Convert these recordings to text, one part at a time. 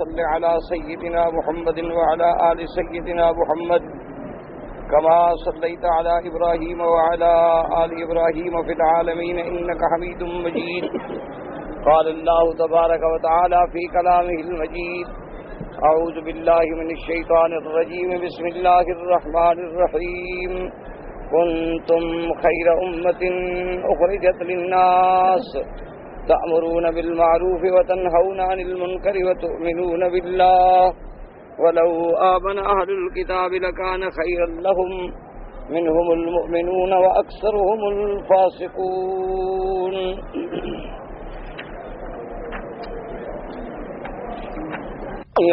صل على سيدنا محمد وعلى آل سيدنا محمد كما صليت على إبراهيم وعلى آل إبراهيم في العالمين إنك حميد مجيد. قال الله تبارك وتعالى في كلامه المجيد: أعوذ بالله من الشيطان الرجيم بسم الله الرحمن الرحيم. كنتم خير أمة أخرجت للناس تأمرون بالمعروف وتنهون عن المنكر وتؤمنون بالله ولو آمن أهل الكتاب لكان خيرا لهم منهم المؤمنون وأكثرهم الفاسقون.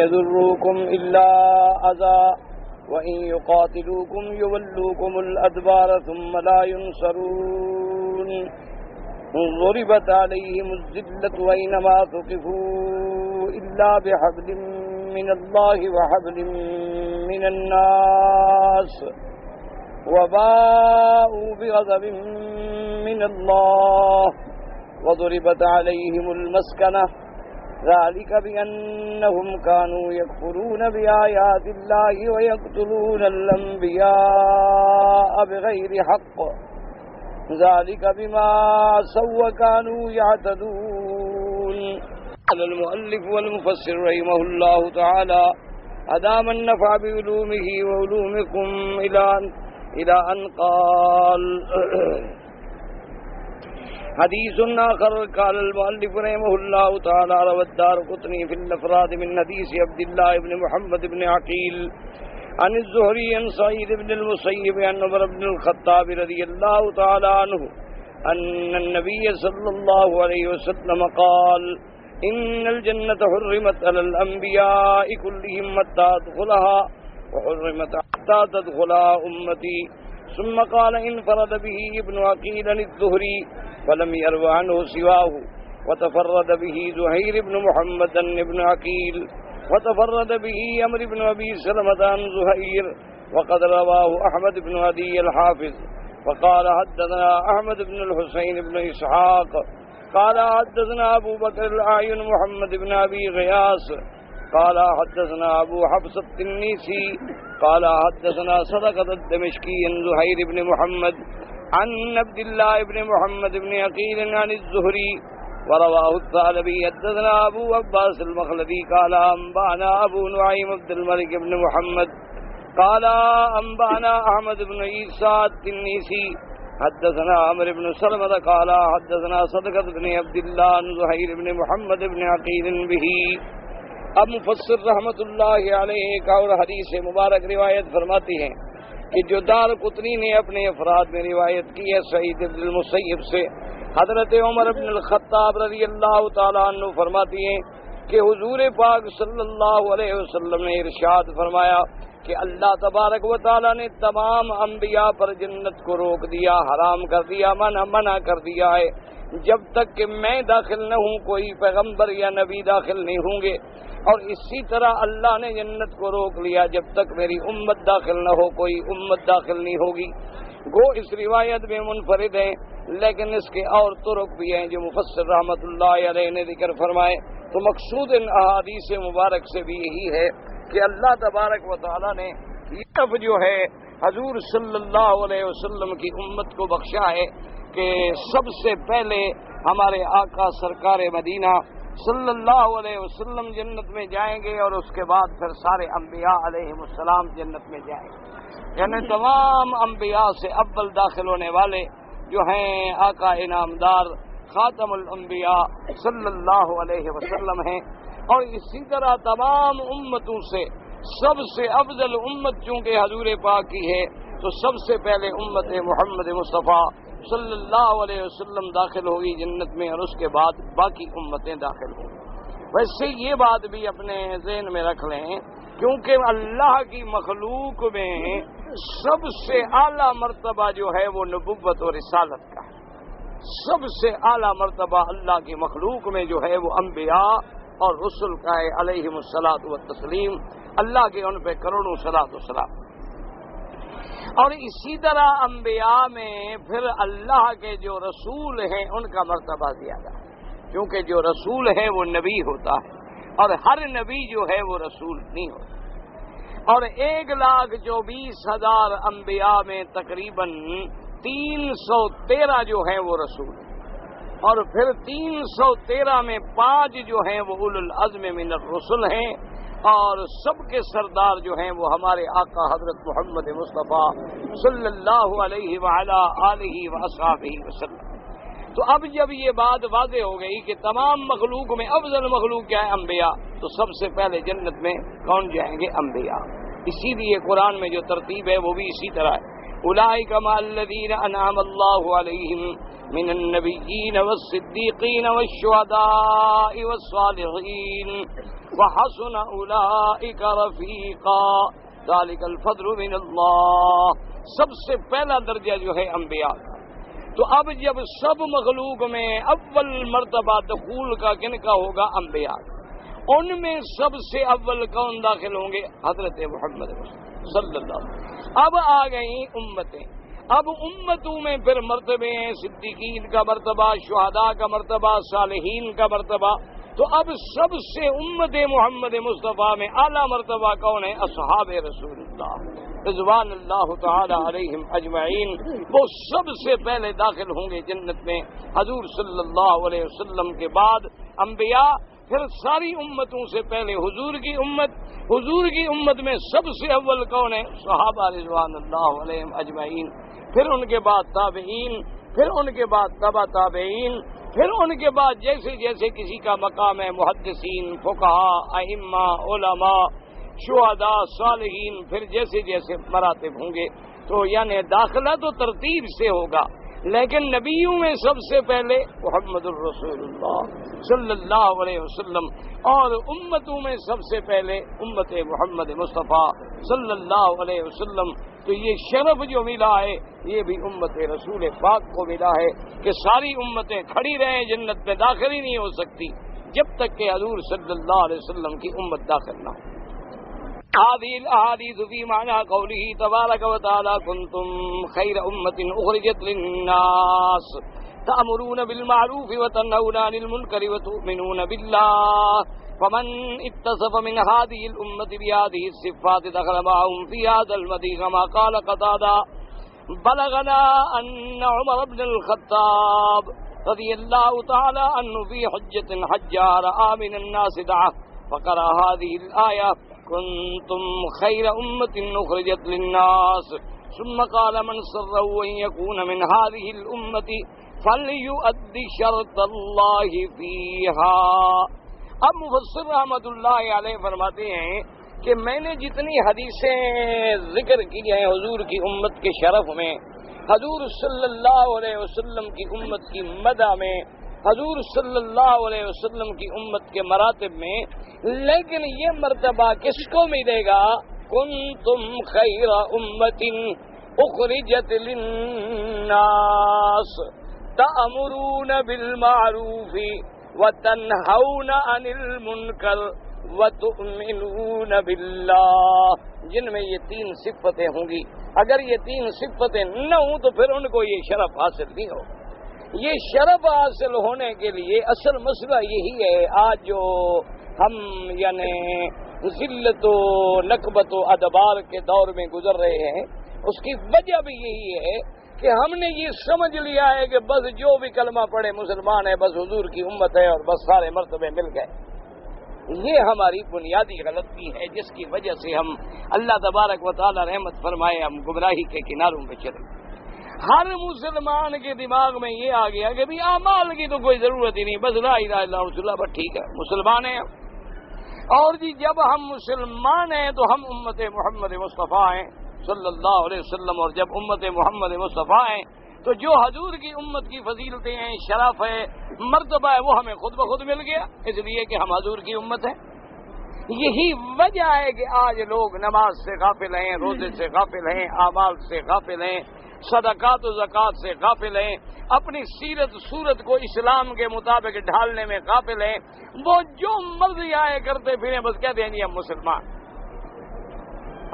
يضروكم إلا أذى وإن يقاتلوكم يولوكم الأدبار ثم لا ينصرون. ضربت عليهم الذلة أينما ثقفوا إلا بحبل من الله وحبل من الناس وباءوا بغضب من الله وضربت عليهم المسكنة ذلك بأنهم كانوا يكفرون بآيات الله ويقتلون الأنبياء بغير حق ذلك بما عصوا وكانوا يعتدون. قال المؤلف والمفسر رحمه الله تعالى: أدام النفع بعلومه وعلومكم إلى أن قال. حديث آخر قال المؤلف رحمه الله تعالى: روى الدارقطني في الأفراد من حديث عبد الله بن محمد بن عقيل عن الزهري عن سعيد بن المسيب عن عمر بن الخطاب رضي الله تعالى عنه أن النبي صلى الله عليه وسلم قال: إن الجنة حرمت على الأنبياء كلهم حتى تدخلها وحرمت حتى تدخلها أمتي. ثم قال: انفرد به ابن عقيل الزهري ولم يروى عنه سواه، وتفرد به زهير بن محمد بن عقيل، وتفرد به عمرو بن أبي سلمة عن زهير، وقد رواه أحمد بن عدي الحافظ. وقال: حدثنا أحمد بن الحسين بن إسحاق قال حدثنا أبو بكر الأعين محمد بن أبي غياث قال حدثنا أبو حفص التنيسي قال حدثنا صدقة الدمشقي عن زهير بن محمد عن عبد الله بن محمد بن عقيل عن الزهري. ورواه الثعلبي حدثنا أبو عباس المخلدي قال أنبأنا أبو نعيم عبد الملك بن محمد قال أنبأنا أحمد بن عيسى التنيسي حدثنا عمرو بن سلمة قال حدثنا صدقة بن عبد الله عن زهير بن محمد بن عقيل به. اب مفسر رحمت اللہ علیہ ایک اور حدیث مبارک روایت فرماتی ہیں کہ جو دارقطنی نے اپنے افراد میں روایت کی ہے سعید بن المسیب سے، حضرت عمر بن الخطاب رضی اللہ تعالیٰ عنہ فرماتی ہیں کہ حضور پاک صلی اللہ علیہ وسلم نے ارشاد فرمایا کہ اللہ تبارک و تعالیٰ نے تمام انبیاء پر جنت کو روک دیا، حرام کر دیا، منع کر دیا ہے. جب تک کہ میں داخل نہ ہوں کوئی پیغمبر یا نبی داخل نہیں ہوں گے، اور اسی طرح اللہ نے جنت کو روک لیا جب تک میری امت داخل نہ ہو کوئی امت داخل نہیں ہوگی. گو اس روایت میں منفرد ہیں، لیکن اس کے اور طرق بھی ہیں جو مفسر رحمت اللہ علیہ نے ذکر فرمائے. تو مقصود ان احادیث مبارک سے بھی یہی ہے کہ اللہ تبارک و تعالیٰ نے یہ جو ہے حضور صلی اللہ علیہ وسلم کی امت کو بخشا ہے کہ سب سے پہلے ہمارے آقا سرکار مدینہ صلی اللہ علیہ وسلم جنت میں جائیں گے، اور اس کے بعد پھر سارے انبیاء علیہم السلام جنت میں جائیں گے. یعنی تمام انبیاء سے اول داخل ہونے والے جو ہیں آقا انعامدار خاتم الانبیاء صلی اللہ علیہ وسلم ہیں. اور اسی طرح تمام امتوں سے سب سے افضل امت چونکہ حضور پاک کی ہے تو سب سے پہلے امت محمد مصطفیٰ صلی اللہ علیہ وسلم داخل ہوگی جنت میں، اور اس کے بعد باقی امتیں داخل ہوں. ویسے یہ بات بھی اپنے ذہن میں رکھ لیں کیونکہ اللہ کی مخلوق میں سب سے اعلیٰ مرتبہ جو ہے وہ نبوت اور رسالت کا ہے. سب سے اعلیٰ مرتبہ اللہ کی مخلوق میں جو ہے وہ انبیاء اور رسل کا ہے علیہم الصلاۃ والتسلیم. اللہ کے ان پہ کروڑوں صلاۃ و سلام. اور اسی طرح انبیاء میں پھر اللہ کے جو رسول ہیں ان کا مرتبہ زیادہ ہے، کیونکہ جو رسول ہے وہ نبی ہوتا ہے، اور ہر نبی جو ہے وہ رسول نہیں ہوتا، اور 1,24,000 انبیاء میں تقریباً 313 جو ہیں وہ رسول ہیں، اور پھر 313 میں 5 جو ہیں وہ اولو العزم من الرسل ہیں، اور سب کے سردار جو ہیں وہ ہمارے آقا حضرت محمد مصطفیٰ صلی اللہ علیہ وعلا آلہ وصحبہ وسلم۔ تو اب جب یہ بات واضح ہو گئی کہ تمام مخلوق میں افضل مخلوق کیا ہے؟ انبیاء، تو سب سے پہلے جنت میں کون جائیں گے؟ انبیاء۔ اسی لیے قرآن میں جو ترتیب ہے وہ بھی اسی طرح ہے، اولئک مع الذین انعم اللہ علیہم من النبیین والصدیقین والشہداء والصالحین وحسن اولئک رفیقا ذلک الفضل من اللہ۔ سب سے پہلا درجہ جو ہے انبیاء کا۔ تو اب جب سب مخلوق میں اول مرتبہ دخول کا کن کا ہوگا؟ انبیاء کا۔ ان میں سب سے اول کون داخل ہوں گے؟ حضرت محمد صلی اللہ علیہ وسلم۔ اب آ گئی امتیں، اب امتوں میں پھر مرتبے ہیں، صدیقین کا مرتبہ، شہداء کا مرتبہ، صالحین کا مرتبہ۔ تو اب سب سے امت محمد مصطفیٰ میں اعلیٰ مرتبہ کون ہے؟ اصحاب رسول اللہ رضوان اللہ تعالی علیہم اجمعین۔ وہ سب سے پہلے داخل ہوں گے جنت میں، حضور صلی اللہ علیہ وسلم کے بعد انبیاء، پھر ساری امتوں سے پہلے حضور کی امت۔ حضور کی امت میں سب سے اول کون ہے؟ صحابہ رضوان اللہ علیہم اجمعین، پھر ان کے بعد تابعین، پھر ان کے بعد تبع تابعین، پھر ان کے بعد جیسے جیسے کسی کا مقام ہے محدثین، فقہاء، ائمہ، علماء، شہداء، صالحین، پھر جیسے جیسے مراتب ہوں گے۔ تو یعنی داخلہ تو ترتیب سے ہوگا، لیکن نبیوں میں سب سے پہلے محمد الرسول اللہ صلی اللہ علیہ وسلم، اور امتوں میں سب سے پہلے امت محمد مصطفیٰ صلی اللہ علیہ وسلم۔ تو یہ شرف جو ملا ہے یہ بھی امت رسول پاک کو ملا ہے کہ ساری امتیں کھڑی رہیں جنت میں، داخل ہی نہیں ہو سکتی جب تک کہ حضور صلی اللہ علیہ وسلم کی امت داخل نہ ہو۔ هذه الأحاديث في معنى قوله تبارك وتعالى كنتم خير أمة أخرجت للناس تأمرون بالمعروف وتنهون عن المنكر وتؤمنون بالله فمن اتصف من هذه الأمة بهذه الصفات دخل معهم في هذا المديح كما قال قتادة بلغنا أن عمر بن الخطاب رضي الله تعالى عنه في حجة حجها رأى من الناس دعة فقرأ هذه الآية كنتم خير أمة أخرجت للناس ثم قال من سره أن يكون من هذه الأمة فليؤد شرط الله فيها۔ اب مفسر رحمۃ اللہ علیہ فرماتے ہیں کہ میں نے جتنی حدیثیں ذکر کی ہیں حضور کی امت کے شرف میں، حضور صلی اللہ علیہ وسلم کی امت کی مدح میں، حضور صلی اللہ علیہ وسلم کی امت کے مراتب میں، لیکن یہ مرتبہ کس کو ملے گا؟ کنتم خیر امت اخرجت للناس تأمرون بالمعروف وتنہون عن المنکر وتؤمنون باللہ، جن میں یہ 3 صفتیں ہوں گی۔ اگر یہ 3 صفتیں نہ ہوں تو پھر ان کو یہ شرف حاصل نہیں ہوگا۔ یہ شرف حاصل ہونے کے لیے اصل مسئلہ یہی ہے، آج جو ہم یعنی ذلت و نکبت و ادبار کے دور میں گزر رہے ہیں، اس کی وجہ بھی یہی ہے کہ ہم نے یہ سمجھ لیا ہے کہ بس جو بھی کلمہ پڑھے مسلمان ہے، بس حضور کی امت ہے اور بس سارے مرتبے مل گئے۔ یہ ہماری بنیادی غلطی ہے جس کی وجہ سے ہم اللہ تبارک و تعالی رحمت فرمائے ہم گمراہی کے کناروں پہ چلے۔ ہر مسلمان کے دماغ میں یہ آ گیا کہ بھی اعمال کی تو کوئی ضرورت ہی نہیں، بس لا الہ الا اللہ رسول اللہ، بس ٹھیک ہے مسلمان ہیں۔ اور جی جب ہم مسلمان ہیں تو ہم امت محمد مصطفیٰ ہیں صلی اللہ علیہ وسلم، اور جب امت محمد مصطفیٰ ہیں تو جو حضور کی امت کی فضیلتیں ہیں، شرف ہے، مرتبہ ہے، وہ ہمیں خود بخود مل گیا، اس لیے کہ ہم حضور کی امت ہیں۔ یہی وجہ ہے کہ آج لوگ نماز سے غافل ہیں، روزے سے غافل ہیں، اعمال سے غافل ہیں، صدقات و زکوٰۃ سے غافل ہیں، اپنی سیرت صورت کو اسلام کے مطابق ڈھالنے میں غافل ہیں۔ وہ جو مرضی آئے کرتے پھریں، بس کہتے ہیں جی ہم مسلمان۔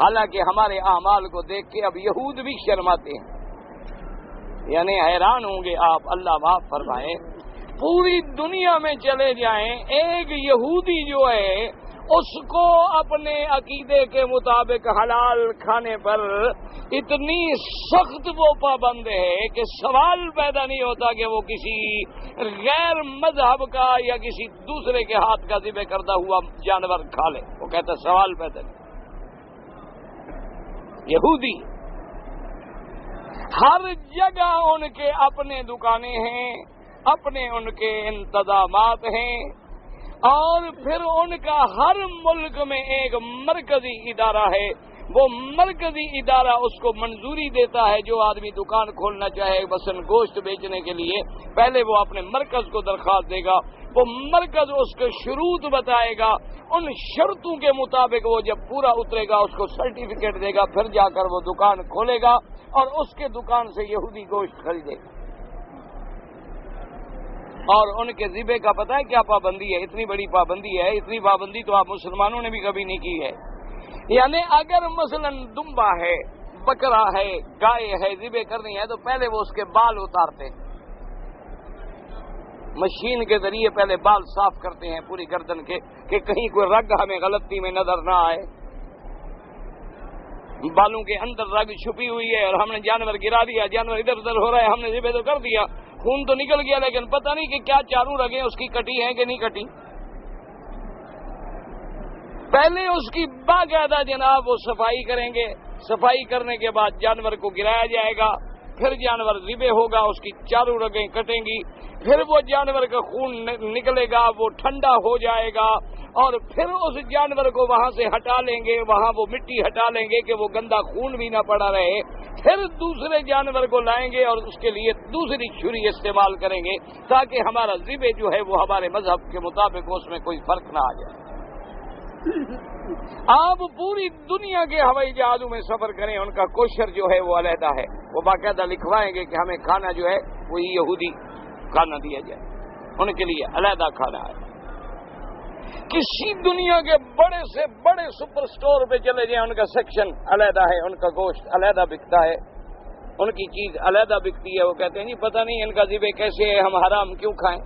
حالانکہ ہمارے اعمال کو دیکھ کے اب یہود بھی شرماتے ہیں، یعنی حیران ہوں گے آپ، اللہ معاف فرمائے۔ پوری دنیا میں چلے جائیں، ایک یہودی جو ہے اس کو اپنے عقیدے کے مطابق حلال کھانے پر اتنی سخت وہ پابند ہے کہ سوال پیدا نہیں ہوتا کہ وہ کسی غیر مذہب کا یا کسی دوسرے کے ہاتھ کا ذبح کردہ ہوا جانور کھا لے، وہ کہتا سوال پیدا نہیں۔ یہودی ہر جگہ ان کے اپنے دکانیں ہیں، اپنے ان کے انتظامات ہیں، اور پھر ان کا ہر ملک میں ایک مرکزی ادارہ ہے، وہ مرکزی ادارہ اس کو منظوری دیتا ہے۔ جو آدمی دکان کھولنا چاہے مثلاً گوشت بیچنے کے لیے، پہلے وہ اپنے مرکز کو درخواست دے گا، وہ مرکز اس کے شروط بتائے گا، ان شرطوں کے مطابق وہ جب پورا اترے گا اس کو سرٹیفکیٹ دے گا، پھر جا کر وہ دکان کھولے گا اور اس کے دکان سے یہودی گوشت خریدے گا۔ اور ان کے ذبح کا پتہ ہے کیا پابندی ہے؟ اتنی بڑی پابندی ہے، اتنی پابندی تو آپ مسلمانوں نے بھی کبھی نہیں کی ہے۔ یعنی اگر مثلا دمبا ہے، بکرا ہے، گائے ہے، ذبح کرنی ہے تو پہلے وہ اس کے بال اتارتے ہیں، مشین کے ذریعے پہلے بال صاف کرتے ہیں پوری گردن کے، کہ کہیں کوئی رگ ہمیں غلطی میں نظر نہ آئے۔ بالوں کے اندر رگ چھپی ہوئی ہے اور ہم نے جانور گرا دیا، جانور ادھر ادھر ہو رہا ہے، ہم نے ذبح تو کر دیا، خون تو نکل گیا، لیکن پتہ نہیں کہ کیا چاروں رگیں اس کی کٹی ہیں کہ نہیں کٹی۔ پہلے اس کی باقاعدہ جناب وہ صفائی کریں گے، صفائی کرنے کے بعد جانور کو گرایا جائے گا، پھر جانور ذبح ہوگا، اس کی چاروں رگیں کٹیں گی، پھر وہ جانور کا خون نکلے گا، وہ ٹھنڈا ہو جائے گا، اور پھر اس جانور کو وہاں سے ہٹا لیں گے، وہاں وہ مٹی ہٹا لیں گے کہ وہ گندا خون بھی نہ پڑا رہے، پھر دوسرے جانور کو لائیں گے اور اس کے لیے دوسری چھری استعمال کریں گے تاکہ ہمارا ذبح جو ہے وہ ہمارے مذہب کے مطابق اس میں کوئی فرق نہ آ جائے۔ آپ پوری دنیا کے ہوائی جہازوں میں سفر کریں، ان کا کوشر جو ہے وہ علیحدہ ہے، وہ باقاعدہ لکھوائیں گے کہ ہمیں کھانا جو ہے وہی یہودی کھانا دیا جائے، ان کے لیے علیحدہ کھانا ہے۔ کسی دنیا کے بڑے سے بڑے سپر سٹور پہ چلے جائیں، ان کا سیکشن علیحدہ ہے، ان کا گوشت علیحدہ بکتا ہے، ان کی چیز علیحدہ بکتی ہے۔ وہ کہتے ہیں جی پتہ نہیں ان کا ذبح کیسے ہے، ہم حرام کیوں کھائیں؟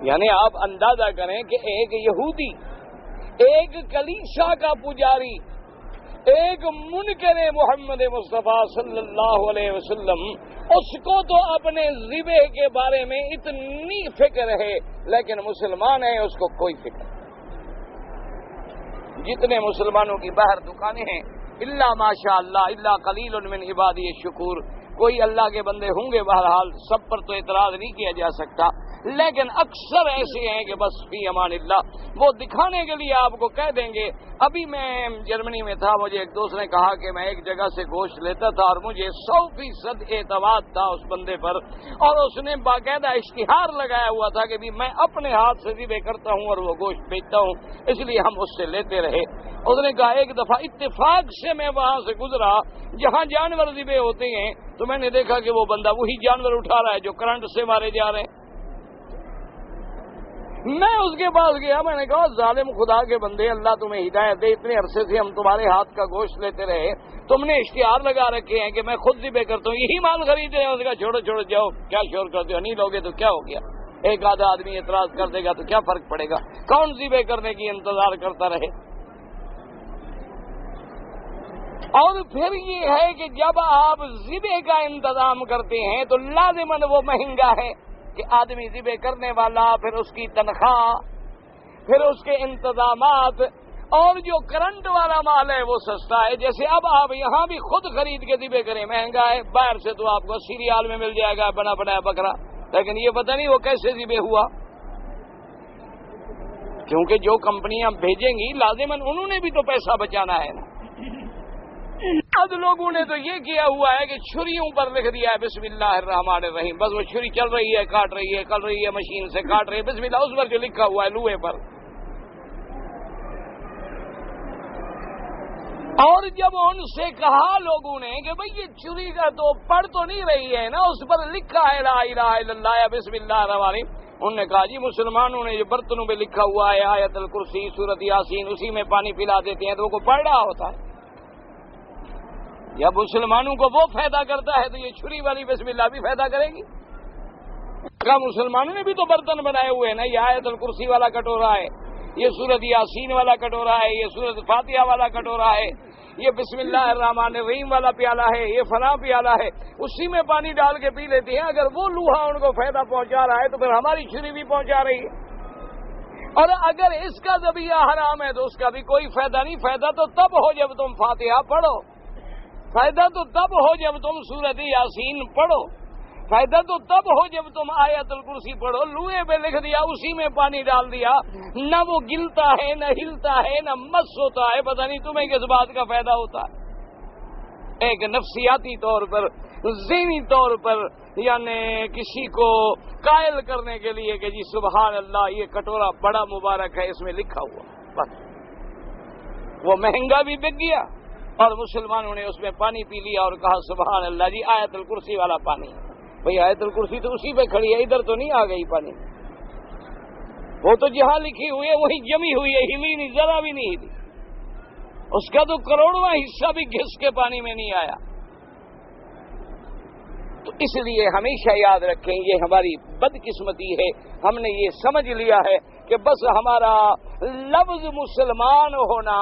یعنی آپ اندازہ کریں کہ ایک یہودی، ایک کلیسا کا پجاری، ایک منکر محمد مصطفیٰ صلی اللہ علیہ وسلم، اس کو تو اپنے ذبح کے بارے میں اتنی فکر ہے، لیکن مسلمان ہیں اس کو کوئی فکر نہیں۔ جتنے مسلمانوں کی باہر دکانیں ہیں، الا ماشاء اللہ، الا قلیل من عبادی الشکور، کوئی اللہ کے بندے ہوں گے، بہرحال سب پر تو اعتراض نہیں کیا جا سکتا، لیکن اکثر ایسے ہیں کہ بس فی امان اللہ، وہ دکھانے کے لیے آپ کو کہہ دیں گے۔ ابھی میں جرمنی میں تھا، مجھے ایک دوست نے کہا کہ میں ایک جگہ سے گوشت لیتا تھا اور مجھے 100% اعتماد تھا اس بندے پر، اور اس نے باقاعدہ اشتہار لگایا ہوا تھا کہ بھی میں اپنے ہاتھ سے ذبح کرتا ہوں اور وہ گوشت بیچتا ہوں، اس لیے ہم اس سے لیتے رہے۔ اس نے کہا ایک دفعہ اتفاق سے میں وہاں سے گزرا جہاں جانور ذبح ہوتے ہیں، تو میں نے دیکھا کہ وہ بندہ وہی جانور اٹھا رہا ہے جو کرنٹ سے مارے جا رہے ہیں۔ میں اس کے پاس گیا، میں نے کہا ظالم خدا کے بندے، اللہ تمہیں ہدایت دے، اتنے عرصے سے ہم تمہارے ہاتھ کا گوشت لیتے رہے، تم نے اشتہار لگا رکھے ہیں کہ میں خود ذبح کرتا ہوں، یہی مال خرید رہے ہیں۔ اس کا چھوڑو چھوڑو جاؤ، کیا شور کرتے ہو، نہیں لوگے تو کیا ہو گیا، ایک آدھا آدمی اعتراض کر دے گا تو کیا فرق پڑے گا، کون ذبح کرنے کی انتظار کرتا رہے۔ اور پھر یہ ہے کہ جب آپ ذبح کا انتظام کرتے ہیں تو لازماً وہ مہنگا ہے کہ آدمی ذبح کرنے والا، پھر اس کی تنخواہ، پھر اس کے انتظامات، اور جو کرنٹ والا مال ہے وہ سستا ہے۔ جیسے اب آپ یہاں بھی خود خرید کے ذبح کریں مہنگا ہے، باہر سے تو آپ کو 80 ریال میں مل جائے گا بنا بنایا بکرا، لیکن یہ پتہ نہیں وہ کیسے ذبح ہوا، کیونکہ جو کمپنیاں بھیجیں گی لازماً انہوں نے بھی تو پیسہ بچانا ہے نا۔ اب لوگوں نے تو یہ کیا ہوا ہے کہ چھریوں پر لکھ دیا ہے بسم اللہ الرحمن الرحیم، بس وہ چھری چل رہی ہے، کاٹ رہی ہے، کر رہی ہے، مشین سے کاٹ رہی ہے، بسم اللہ اس پر جو لکھا ہوا ہے لوہے پر۔ اور جب ان سے کہا لوگوں نے کہ بھئی یہ چھری کا تو پڑھ تو نہیں رہی ہے نا، اس پر لکھا ہے لا الہ الا اللہ یا بسم اللہ الرحمن الرحیم، انہوں نے کہا جی مسلمانوں نے جو برتنوں پہ لکھا ہوا ہے آیت الکرسی، سورۃ یاسین، اسی میں پانی پلا دیتے ہیں تو وہ کو پڑھ رہا ہوتا ہے۔ یا مسلمانوں کو وہ فائدہ کرتا ہے تو یہ چھری والی بسم اللہ بھی فائدہ کرے گی؟ کہا مسلمانوں نے بھی تو برتن بنائے ہوئے ہیں نا، یہ آیت الکرسی والا کٹورا ہے، یہ سورت یاسین والا کٹورا ہے، یہ سورت فاتحہ والا کٹورا ہے، یہ بسم اللہ الرحمن الرحیم والا پیالہ ہے، یہ فلاں پیالہ ہے، اسی میں پانی ڈال کے پی لیتے ہیں۔ اگر وہ لوہا ان کو فائدہ پہنچا رہا ہے تو پھر ہماری چھری بھی پہنچا رہی ہے، اور اگر اس کا ذبیحہ حرام ہے تو اس کا بھی کوئی فائدہ نہیں۔ فائدہ تو تب ہو جب تم فاتحہ پڑھو، فائدہ تو تب ہو جب تم سورت یاسین پڑھو، فائدہ تو تب ہو جب تم آیت الکرسی پڑھو۔ لوہے پہ لکھ دیا، اسی میں پانی ڈال دیا، نہ وہ گلتا ہے، نہ ہلتا ہے، نہ مس ہوتا ہے، پتہ نہیں تمہیں کس بات کا فائدہ ہوتا ہے۔ ایک نفسیاتی طور پر، ذہنی طور پر، یعنی کسی کو قائل کرنے کے لیے کہ جی سبحان اللہ یہ کٹورا بڑا مبارک ہے، اس میں لکھا ہوا، بس وہ مہنگا بھی بک گیا اور مسلمانوں نے اس میں پانی پی لیا اور کہا سبحان اللہ جی آیت الکرسی والا پانی۔ بھئی آیت الکرسی تو اسی پہ کھڑی ہے، ادھر تو نہیں آ گئی پانی، وہ تو جہاں لکھی ہوئی ہے وہی جمی ہوئی ہے، ہلی نہیں، ذرا بھی نہیں ہلی، اس کا تو کروڑواں حصہ بھی گھس کے پانی میں نہیں آیا۔ تو اس لیے ہمیشہ یاد رکھیں یہ ہماری بدقسمتی ہے، ہم نے یہ سمجھ لیا ہے کہ بس ہمارا لفظ مسلمان ہونا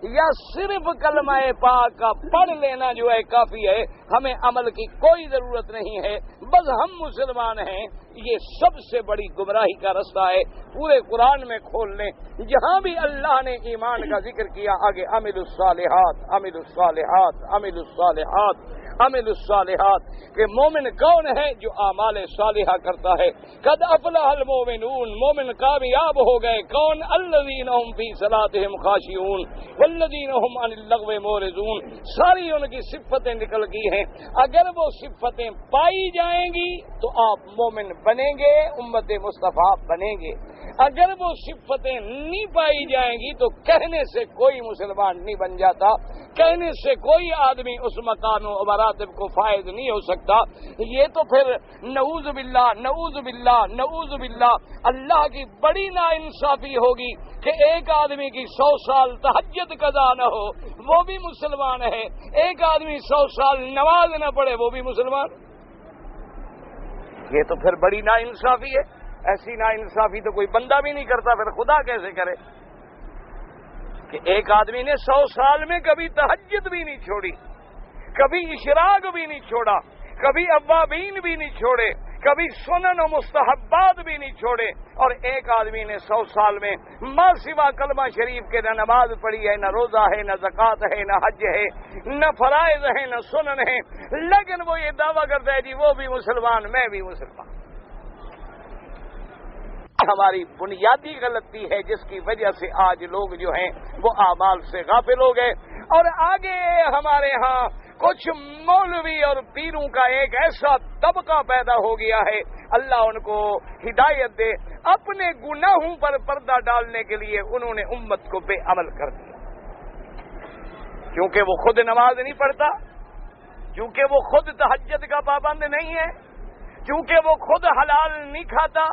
یا صرف کلمہ پاک کا پڑھ لینا جو ہے کافی ہے، ہمیں عمل کی کوئی ضرورت نہیں ہے، بس ہم مسلمان ہیں۔ یہ سب سے بڑی گمراہی کا رستہ ہے، پورے قرآن میں کھول لیں جہاں بھی اللہ نے ایمان کا ذکر کیا آگے عمل الصالحات، عمل الصالحات، عمل الصالحات، عمل الصالحات، کہ مومن کون ہے جو اعمال صالحہ کرتا ہے۔ قد افلح المومنون، مومن کامیاب ہو گئے، کون؟ الذین هم فی صلاتهم خاشعون والذین هم عن اللغو معرضون، ساری ان کی صفتیں نکل گئی ہیں۔ اگر وہ صفتیں پائی جائیں گی تو آپ مومن بنیں گے، امت مصطفیٰ بنیں گے۔ اگر وہ صفتیں نہیں پائی جائیں گی تو کہنے سے کوئی مسلمان نہیں بن جاتا، کہنے سے کوئی آدمی اس مقام و مراتب کو فائز نہیں ہو سکتا۔ یہ تو پھر نعوذ باللہ، نعوذ باللہ، نعوذ باللہ، اللہ کی بڑی ناانصافی ہوگی کہ ایک آدمی کی 100 سال تہجد قضا نہ ہو وہ بھی مسلمان ہے، ایک آدمی 100 سال نماز نہ پڑھے وہ بھی مسلمان۔ یہ تو پھر بڑی ناانصافی ہے، ایسی ناانصافی تو کوئی بندہ بھی نہیں کرتا، پھر خدا کیسے کرے؟ کہ ایک آدمی نے 100 سال میں کبھی تہجد بھی نہیں چھوڑی، کبھی اشراق بھی نہیں چھوڑا، کبھی اوابین بھی نہیں چھوڑے، کبھی سنن و مستحبات بھی نہیں چھوڑے، اور ایک آدمی نے 100 سال میں ما سوا کلمہ شریف کے نہ نماز پڑھی ہے، نہ روزہ ہے، نہ زکوٰۃ ہے، نہ حج ہے، نہ فرائض ہے، نہ سنن ہے، لیکن وہ یہ دعویٰ کرتا ہے جی وہ بھی مسلمان، میں بھی مسلمان۔ ہماری بنیادی غلطی ہے جس کی وجہ سے آج لوگ جو ہیں وہ اعمال سے غافل ہو گئے، اور آگے ہمارے ہاں کچھ مولوی اور پیروں کا ایک ایسا طبقہ پیدا ہو گیا ہے، اللہ ان کو ہدایت دے، اپنے گناہوں پر پردہ ڈالنے کے لیے انہوں نے امت کو بے عمل کر دیا، کیونکہ وہ خود نماز نہیں پڑھتا، کیونکہ وہ خود تہجد کا پابند نہیں ہے، کیونکہ وہ خود حلال نہیں کھاتا،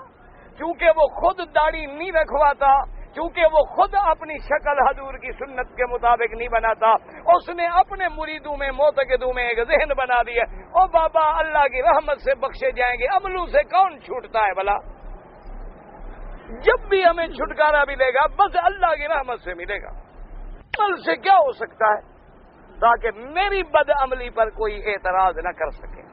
کیونکہ وہ خود داڑھی نہیں رکھواتا، کیونکہ وہ خود اپنی شکل حضور کی سنت کے مطابق نہیں بناتا، اس نے اپنے مریدوں میں معتقدوں میں ایک ذہن بنا دیا، او بابا اللہ کی رحمت سے بخشے جائیں گے، عملوں سے کون چھوٹتا ہے بھلا؟ جب بھی ہمیں چھٹکارا ملے گا بس اللہ کی رحمت سے ملے گا، عمل سے کیا ہو سکتا ہے تاکہ میری بد عملی پر کوئی اعتراض نہ کر سکے۔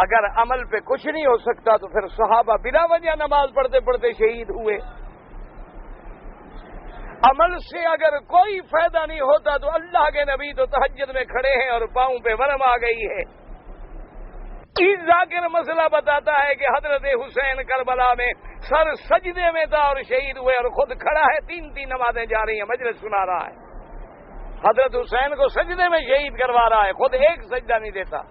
اگر عمل پہ کچھ نہیں ہو سکتا تو پھر صحابہ بلا وجہ نماز پڑھتے پڑھتے شہید ہوئے۔ عمل سے اگر کوئی فائدہ نہیں ہوتا تو اللہ کے نبی تو تہجد میں کھڑے ہیں اور پاؤں پہ ورم آ گئی ہے۔ ذاکر مسئلہ بتاتا ہے کہ حضرت حسین کربلا میں سر سجدے میں تھا اور شہید ہوئے، اور خود کھڑا ہے، 3 نمازیں جا رہی ہیں، مجلس سنا رہا ہے، حضرت حسین کو سجدے میں شہید کروا رہا ہے، خود ایک سجدہ نہیں دیتا۔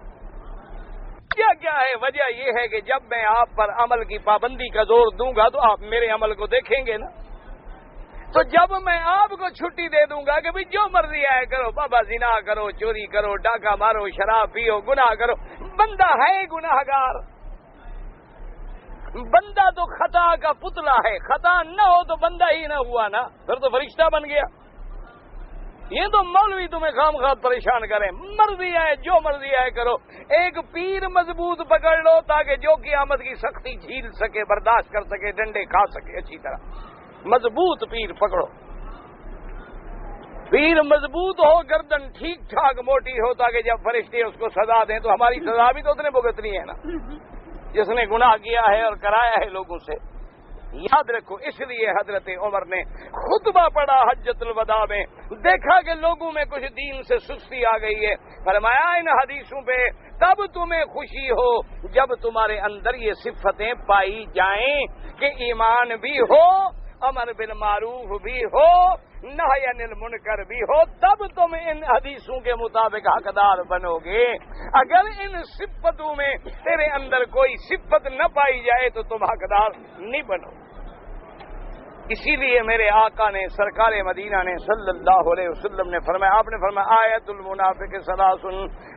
کیا ہے؟ وجہ یہ ہے کہ جب میں آپ پر عمل کی پابندی کا زور دوں گا تو آپ میرے عمل کو دیکھیں گے نا، تو جب میں آپ کو چھٹی دے دوں گا کہ بھی جو مرضی آئے کرو، بابا زنا کرو، چوری کرو، ڈاکہ مارو، شراب پیو، گناہ کرو، بندہ ہے گناہ گار، بندہ تو خطا کا پتلا ہے، خطا نہ ہو تو بندہ ہی نہ ہوا نا، پھر تو فرشتہ بن گیا۔ یہ تو مولوی تمہیں خواہ پریشان کریں، مرضی ہے جو مرضی ہے کرو، ایک پیر مضبوط پکڑ لو تاکہ جو قیامت کی سختی جھیل سکے، برداشت کر سکے، ڈنڈے کھا سکے اچھی طرح، مضبوط پیر پکڑو۔ پیر مضبوط ہو، گردن ٹھیک ٹھاک موٹی ہو تاکہ جب فرشتے اس کو سزا دیں تو ہماری سزا بھی تو اتنے بھگتنی ہے نا، جس نے گناہ کیا ہے اور کرایا ہے لوگوں سے۔ یاد رکھو، اس لیے حضرت عمر نے خطبہ پڑھا حجۃ الوداع میں، دیکھا کہ لوگوں میں کچھ دین سے سستی آ گئی ہے، فرمایا ان حدیثوں پہ تب تمہیں خوشی ہو جب تمہارے اندر یہ صفتیں پائی جائیں کہ ایمان بھی ہو، امر بالمعروف بھی ہو، نہی عن المنکر بھی ہو، تب تم ان حدیثوں کے مطابق حقدار بنو گے۔ اگر ان صفتوں میں تیرے اندر کوئی صفت نہ پائی جائے تو تم حقدار نہیں بنو۔ اسی لیے میرے آقا نے، سرکار مدینہ نے صلی اللہ علیہ وسلم نے فرمایا، آپ نے فرمایا آیت المنافق ثلاث،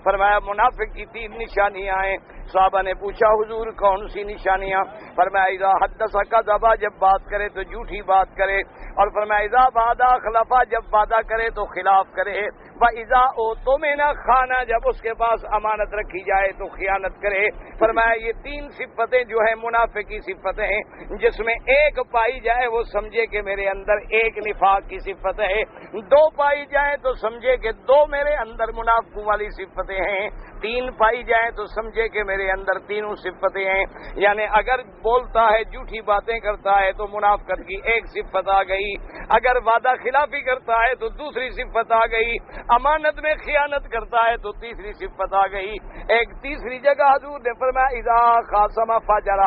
فرمایا منافق کی 3 نشانیاں ہیں۔ صحابہ نے پوچھا حضور کون سی نشانیاں؟ فرمایا اذا حدث کذب، جب بات کرے تو جھوٹی بات کرے، اور فرمایا اذا وعد خلف، جب وعدہ کرے تو خلاف کرے، واذا اؤتمن خان، جب اس کے پاس امانت رکھی جائے تو خیانت کرے۔ فرمایا یہ 3 صفتیں جو ہے منافق کی صفتیں ہیں، جس میں ایک پائی جائے وہ سمجھے کہ میرے اندر ایک نفاق کی صفت ہے، 2 پائی جائیں تو سمجھے کہ 2 میرے اندر منافقوں والی صفتیں ہیں، 3 پائی جائیں تو سمجھے کہ میرے اندر 3 صفتیں ہیں۔ یعنی اگر بولتا ہے، جھوٹی باتیں کرتا ہے تو منافقت کی ایک صفت آ گئی، اگر وعدہ خلافی کرتا ہے تو دوسری صفت آ گئی، امانت میں خیانت کرتا ہے تو تیسری صفت آ گئی۔ ایک تیسری جگہ حضور نے فرمایا اذا خاصم فجر،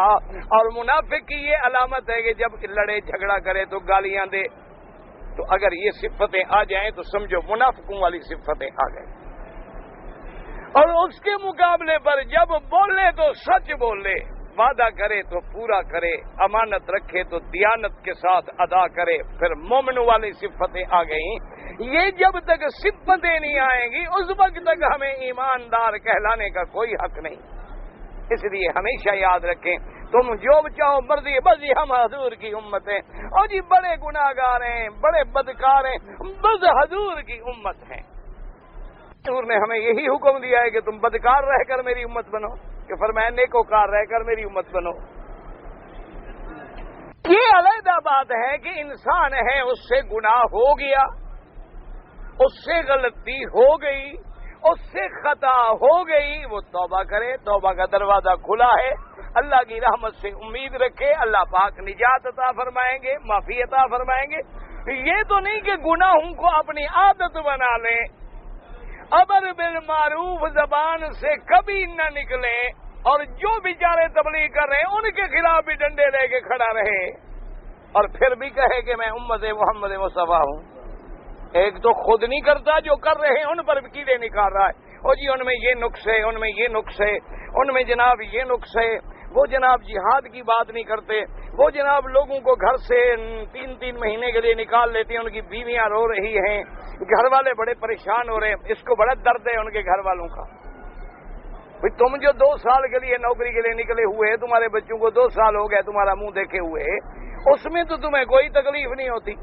اور منافق کی یہ علامت ہے کہ جب لڑے جھگڑا کرے تو گالیاں دے۔ تو اگر یہ صفتیں آ جائیں تو سمجھو منافقوں والی صفتیں آ گئیں۔ اور اس کے مقابلے پر جب بولے تو سچ بولے، وعدہ کرے تو پورا کرے، امانت رکھے تو دیانت کے ساتھ ادا کرے، پھر مومن والی صفتیں آ گئیں۔ یہ جب تک صفتیں نہیں آئیں گی اس وقت تک ہمیں ایماندار کہلانے کا کوئی حق نہیں۔ اس لیے ہمیشہ یاد رکھیں، تم جو چاہو مرضی، بس یہ ہم حضور کی امت ہیں، اور جی بڑے گناہگار ہیں، بڑے بدکار ہیں، بس حضور کی امت ہیں۔ حضور نے ہمیں یہی حکم دیا ہے کہ تم بدکار رہ کر میری امت بنو، کہ فرمایا نیکوکار رہ کر میری امت بنو۔ یہ علیحدہ بات ہے کہ انسان ہے، اس سے گناہ ہو گیا، اس سے غلطی ہو گئی، اس سے خطا ہو گئی، وہ توبہ کرے، توبہ کا دروازہ کھلا ہے، اللہ کی رحمت سے امید رکھے، اللہ پاک نجات عطا فرمائیں گے، معافی عطا فرمائیں گے۔ یہ تو نہیں کہ گناہوں کو اپنی عادت بنا لیں، امر بالمعروف زبان سے کبھی نہ نکلے، اور جو بیچارے تبلیغ کر رہے ہیں ان کے خلاف بھی ڈنڈے لے کے کھڑا رہے، اور پھر بھی کہے کہ میں امت محمد مصطفیٰ ہوں۔ ایک تو خود نہیں کرتا، جو کر رہے ہیں ان پر بھی کیڑے نکال رہا ہے، اور جی ان میں یہ نقص ہے، ان میں یہ نقص ہے، ان میں جناب یہ نقص ہے۔ وہ جناب جہاد کی بات نہیں کرتے، وہ جناب لوگوں کو گھر سے 3 مہینے کے لیے نکال لیتے ہیں، ان کی بیویاں رو رہی ہیں، گھر والے بڑے پریشان ہو رہے ہیں، اس کو بڑا درد ہے ان کے گھر والوں کا۔ تم جو 2 سال کے لیے نوکری کے لیے نکلے ہوئے، تمہارے بچوں کو 2 سال ہو گئے تمہارا منہ دیکھے ہوئے، اس میں تو تمہیں کوئی تکلیف نہیں ہوتی،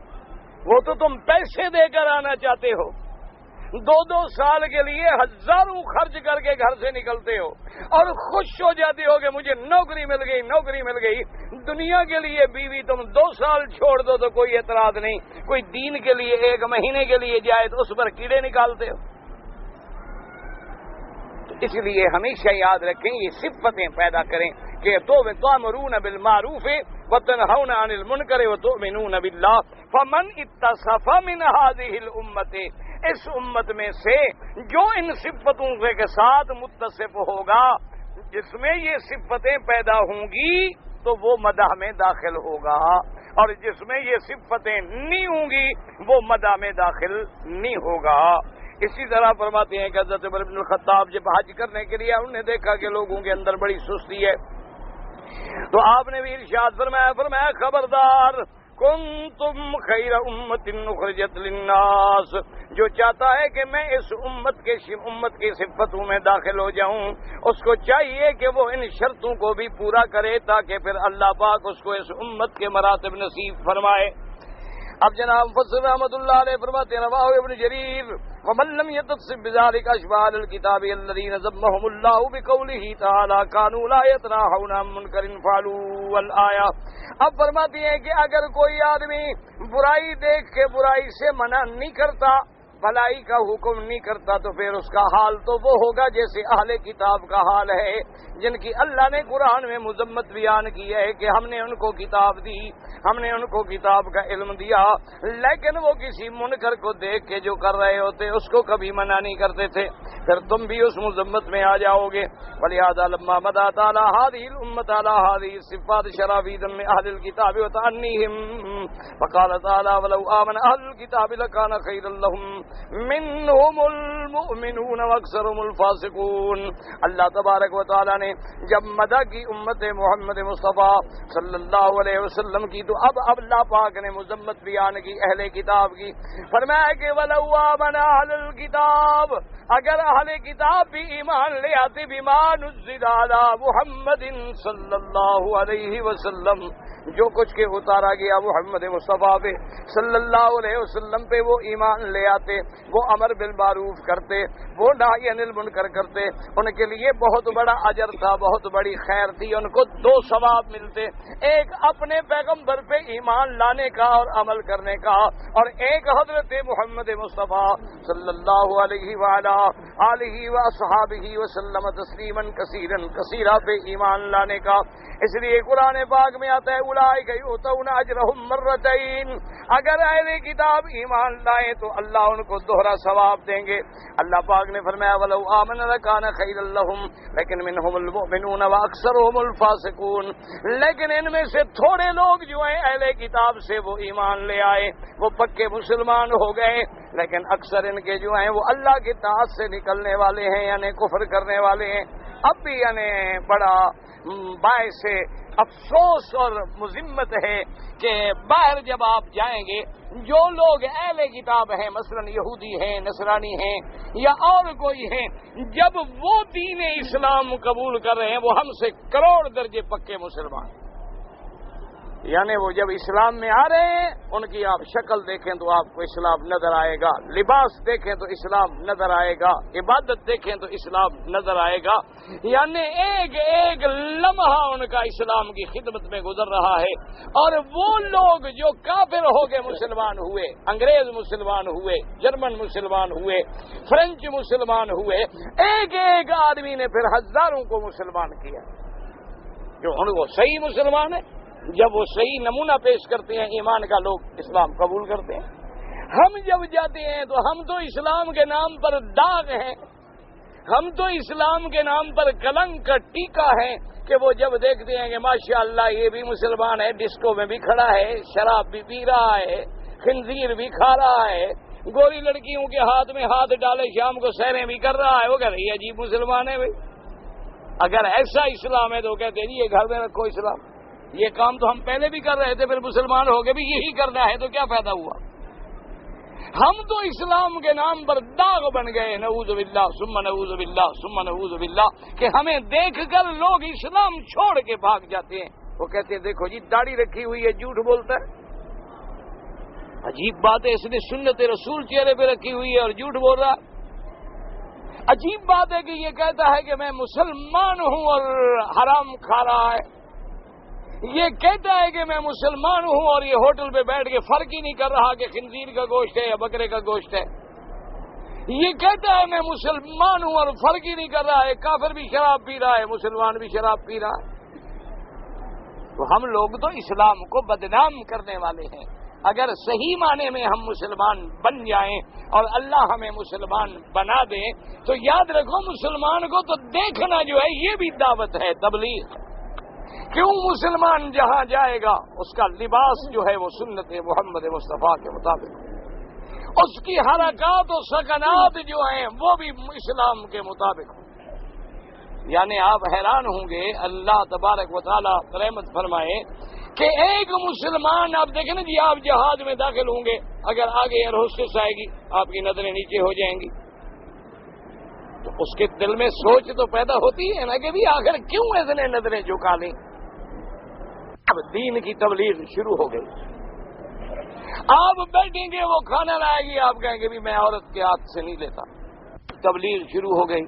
وہ تو تم پیسے دے کر آنا چاہتے ہو، 2 سال کے لیے ہزاروں خرچ کر کے گھر سے نکلتے ہو، اور خوش ہو جاتے ہو کہ مجھے نوکری مل گئی، نوکری مل گئی۔ دنیا کے لیے بیوی تم 2 سال چھوڑ دو تو کوئی اعتراض نہیں، کوئی دین کے لیے 1 مہینے کے لیے جائے تو اس پر کیڑے نکالتے ہو۔ اس لیے ہمیشہ یاد رکھیں، یہ صفتیں پیدا کریں کہ تؤمرون بالمعروف وتنہون عن المنکر وتؤمنون باللہ، فمن اتصف من هذه الامة، اس امت میں سے جو ان صفتوں کے ساتھ متصف ہوگا، جس میں یہ صفتیں پیدا ہوں گی تو وہ مدح میں داخل ہوگا، اور جس میں یہ صفتیں نہیں ہوں گی وہ مدح میں داخل نہیں ہوگا۔ اسی طرح فرماتے ہیں کہ حضرت عمر بن الخطاب جب حج کرنے کے لیے انہوں نے دیکھا کہ لوگوں کے اندر بڑی سستی ہے، تو آپ نے بھی ارشاد فرمایا خبردار، کنتم خیر امت اخرجت للناس، جو چاہتا ہے کہ میں اس امت کی صفتوں میں داخل ہو جاؤں، اس کو چاہیے کہ وہ ان شرطوں کو بھی پورا کرے تاکہ پھر اللہ پاک اس کو اس امت کے مراتب نصیب فرمائے۔ اب جناب مفسر رحمۃ اللہ علیہ فرماتے ہیں رواہ ابن جریر ومن لم يتصف بذلك اشبال الكتاب الذين ذمهم الله بقوله تعالى كانوا لا يتناهون عن منكر فعلوا الآية. اب فرماتے ہیں کہ اگر کوئی آدمی برائی دیکھ کے برائی سے منع نہیں کرتا، بھلائی کا حکم نہیں کرتا، تو پھر اس کا حال تو وہ ہوگا جیسے اہل کتاب کا حال ہے، جن کی اللہ نے قرآن میں مذمت بیان کی ہے کہ ہم نے ان کو کتاب دی، ہم نے ان کو کتاب کا علم دیا، لیکن وہ کسی منکر کو دیکھ کے جو کر رہے ہوتے اس کو کبھی منع نہیں کرتے تھے، پھر تم بھی اس مذمت میں آ جاؤ گے. ولہذا لما مدى تعالی هذه الامه على هذه الصفات شرع في ذم اهل الكتاب وتعنيهم فقال تعالى ولو آمن اهل الكتاب لكان خيرا لهم منهم المؤمنون واكثرهم الفاسقون. اللہ تبارک و تعالی نے جب مدح کی امت محمد مصطفیٰ صلی اللہ علیہ وسلم کی تو اب اللہ پاک نے مذمت بیان کی اہل کتاب کی. فرمایا کہ ولو آمن اہل الکتاب، اگر اہل کتاب بھی ایمان لے آتے بما نزل علی محمد صلی اللہ علیہ وسلم، جو کچھ کے اتارا گیا محمد مصطفیٰ پہ صلی اللہ علیہ وسلم پہ وہ ایمان لے آتے، وہ امر بالمعروف کرتے، وہ نہی عن المنکر کرتے، ان کے لیے بہت بڑا اجر تھا، بہت بڑی خیر تھی، ان کو دو ثواب ملتے، ایک اپنے پیغمبر پہ ایمان لانے کا اور عمل کرنے کا، اور ایک حضرت محمد مصطفیٰ صلی اللہ علیہ وآلہ آلہ واصحابہ وسلم تسلیما کثیرا کثیرا پہ ایمان لانے کا. اس لیے قرآن پاک میں آتا ہے اولئک یؤتون اجرہم مرتین، اگر اہل کتاب ایمان لائیں تو اللہ ان کو دوہرا ثواب دیں گے. اللہ پاک نے فرمایا ولو آمن لکان خیرا لہم لیکن منہم المؤمنون واکثرہم الفاسقون، لیکن ان میں سے تھوڑے لوگ جو ہیں اہل کتاب سے وہ ایمان لے آئے، وہ پکے مسلمان ہو گئے، لیکن اکثر ان کے جو ہیں وہ اللہ کی طاعت سے نکلنے والے ہیں، یعنی کفر کرنے والے ہیں. اب بھی یعنی بڑا باعث افسوس اور مذمت ہے کہ باہر جب آپ جائیں گے جو لوگ اہل کتاب ہیں، مثلا یہودی ہیں، نصرانی ہیں یا اور کوئی ہیں، جب وہ دین اسلام قبول کر رہے ہیں وہ ہم سے کروڑ درجے پکے مسلمان، یعنی وہ جب اسلام میں آ رہے ہیں ان کی آپ شکل دیکھیں تو آپ کو اسلام نظر آئے گا، لباس دیکھیں تو اسلام نظر آئے گا، عبادت دیکھیں تو اسلام نظر آئے گا، یعنی ایک ایک لمحہ ان کا اسلام کی خدمت میں گزر رہا ہے. اور وہ لوگ جو کافر ہو کے مسلمان ہوئے، انگریز مسلمان ہوئے، جرمن مسلمان ہوئے، فرینچ مسلمان ہوئے، ایک ایک آدمی نے پھر ہزاروں کو مسلمان کیا، جو ان کو صحیح مسلمان ہے. جب وہ صحیح نمونہ پیش کرتے ہیں ایمان کا لوگ اسلام قبول کرتے ہیں. ہم جب جاتے ہیں تو ہم تو اسلام کے نام پر داغ ہیں، ہم تو اسلام کے نام پر کلنک کا ٹیکا ہے کہ وہ جب دیکھتے ہیں کہ ماشاءاللہ یہ بھی مسلمان ہے، ڈسکو میں بھی کھڑا ہے، شراب بھی پی رہا ہے، خنزیر بھی کھا رہا ہے، گوری لڑکیوں کے ہاتھ میں ہاتھ ڈالے شام کو سیریں بھی کر رہا ہے، وہ کہہ رہی ہے عجیب مسلمان ہے. بھائی اگر ایسا اسلام ہے تو کہتے ہیں جی یہ گھر میں رکھو اسلام، یہ کام تو ہم پہلے بھی کر رہے تھے، پھر مسلمان ہو کے بھی یہی کرنا ہے تو کیا فائدہ ہوا. ہم تو اسلام کے نام پر داغ بن گئے، نعوذ باللہ ثم نعوذ باللہ ثم نعوذ باللہ، کہ ہمیں دیکھ کر لوگ اسلام چھوڑ کے بھاگ جاتے ہیں. وہ کہتے ہیں دیکھو جی داڑھی رکھی ہوئی ہے، جھوٹ بولتا ہے. عجیب بات ہے، اس نے سنت رسول چہرے پہ رکھی ہوئی ہے اور جھوٹ بول رہا. عجیب بات ہے کہ یہ کہتا ہے کہ میں مسلمان ہوں اور حرام کھا رہا ہے. یہ کہتا ہے کہ میں مسلمان ہوں اور یہ ہوٹل پہ بیٹھ کے فرق ہی نہیں کر رہا کہ خنزیر کا گوشت ہے یا بکرے کا گوشت ہے. یہ کہتا ہے میں مسلمان ہوں اور فرق ہی نہیں کر رہا ہے، کافر بھی شراب پی رہا ہے، مسلمان بھی شراب پی رہا ہے. تو ہم لوگ تو اسلام کو بدنام کرنے والے ہیں. اگر صحیح معنی میں ہم مسلمان بن جائیں اور اللہ ہمیں مسلمان بنا دے تو یاد رکھو مسلمان کو تو دیکھنا جو ہے یہ بھی دعوت ہے، تبلیغ. کیوں مسلمان جہاں جائے گا اس کا لباس جو ہے وہ سنت محمد مصطفیٰ کے مطابق، اس کی حرکات و سکنات جو ہیں وہ بھی اسلام کے مطابق. یعنی آپ حیران ہوں گے، اللہ تبارک و تعالیٰ رحمت فرمائے کہ ایک مسلمان، آپ دیکھیں نا جی آپ جہاز میں داخل ہوں گے، اگر آگے ایئر ہوسٹس آئے گی آپ کی نظریں نیچے ہو جائیں گی تو اس کے دل میں سوچ تو پیدا ہوتی ہے نا کہ بھی آخر کیوں ایسے نظریں جھکا لیں. اب دین کی تبلیغ شروع ہو گئی. آپ بیٹھیں گے وہ کھانا لائے گی، آپ کہیں گے بھی میں عورت کے ہاتھ سے نہیں لیتا۔ تبلیغ شروع ہو گئی،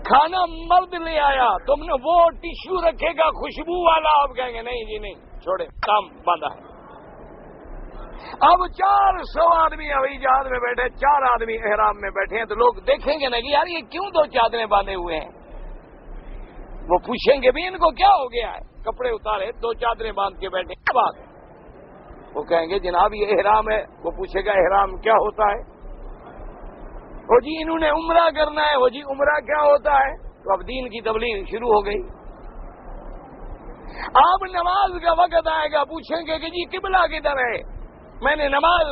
کھانا مرد لے آیا، تم نے وہ ٹشو رکھے گا خوشبو والا، آپ کہیں گے نہیں جی نہیں، چھوڑے کام باندھا ہے۔ اب 400 آدمی ہوائی جہاز میں بیٹھے، 4 آدمی احرام میں بیٹھے ہیں، تو لوگ دیکھیں گے نا کہ یار یہ کیوں 2 چادریں باندھے ہوئے ہیں؟ وہ پوچھیں گے بھی ان کو کیا ہو گیا ہے؟ کپڑے اتارے 2 چادریں باندھ کے بیٹھے، کیا بات ہے؟ وہ کہیں گے جناب یہ احرام ہے۔ وہ پوچھے گا احرام کیا ہوتا ہے؟ وہ جی انہوں نے عمرہ کرنا ہے۔ وہ جی عمرہ کیا ہوتا ہے؟ تو اب دین کی تبلیغ شروع ہو گئی۔ اب نماز کا وقت آئے گا، پوچھیں گے کہ جی قبلہ کدھر ہے؟ میں نے نماز